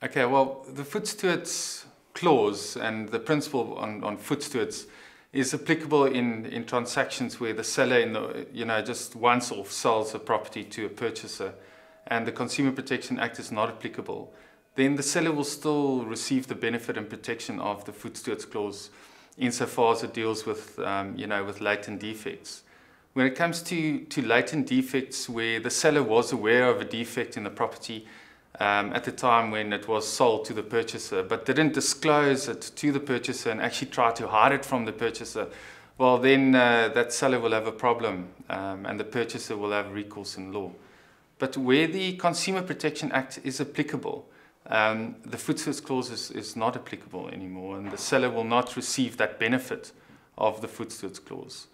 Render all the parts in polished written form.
Okay, well, the foot stewards clause and the principle on foot stewards is applicable in transactions where the seller just once off sells a property to a purchaser and the Consumer Protection Act is not applicable. Then the seller will still receive the benefit and protection of the foot stewards clause insofar as it deals with with latent defects. When it comes to latent defects where the seller was aware of a defect in the property at the time when it was sold to the purchaser, but didn't disclose it to the purchaser and actually tried to hide it from the purchaser, well then that seller will have a problem and the purchaser will have recourse in law. But where the Consumer Protection Act is applicable, the foot stewards clause is not applicable anymore and the seller will not receive that benefit of the foot stewards clause.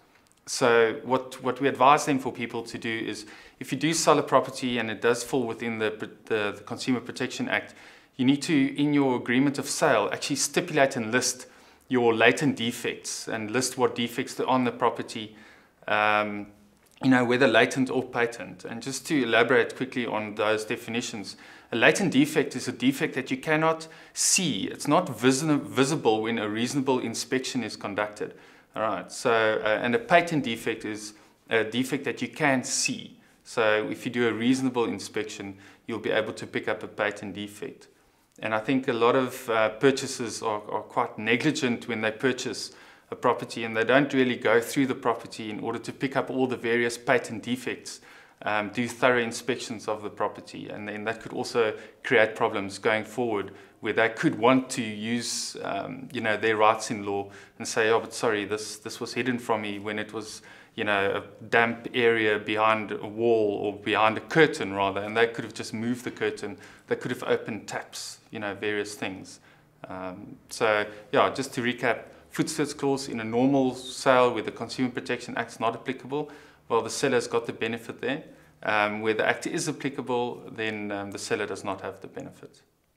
So what we advise then for people to do is, if you do sell a property and it does fall within the Consumer Protection Act, you need to, in your agreement of sale, actually stipulate and list your latent defects and list what defects are on the property, whether latent or patent. And just to elaborate quickly on those definitions, a latent defect is a defect that you cannot see. It's not visible when a reasonable inspection is conducted. All right, so, and a patent defect is a defect that you can see. So if you do a reasonable inspection, you'll be able to pick up a patent defect. And I think a lot of purchasers are quite negligent when they purchase a property and they don't really go through the property in order to pick up all the various patent defects, do thorough inspections of the property. And then that could also create problems going forward where they could want to use their rights in law and say, oh, but sorry, this was hidden from me when it was a damp area behind a wall or behind a curtain rather, and they could have just moved the curtain. They could have opened taps, various things. So yeah, just to recap, foot stewards clause in a normal sale where the Consumer Protection Act is not applicable, well, the seller's got the benefit there. Where the Act is applicable, then the seller does not have the benefit.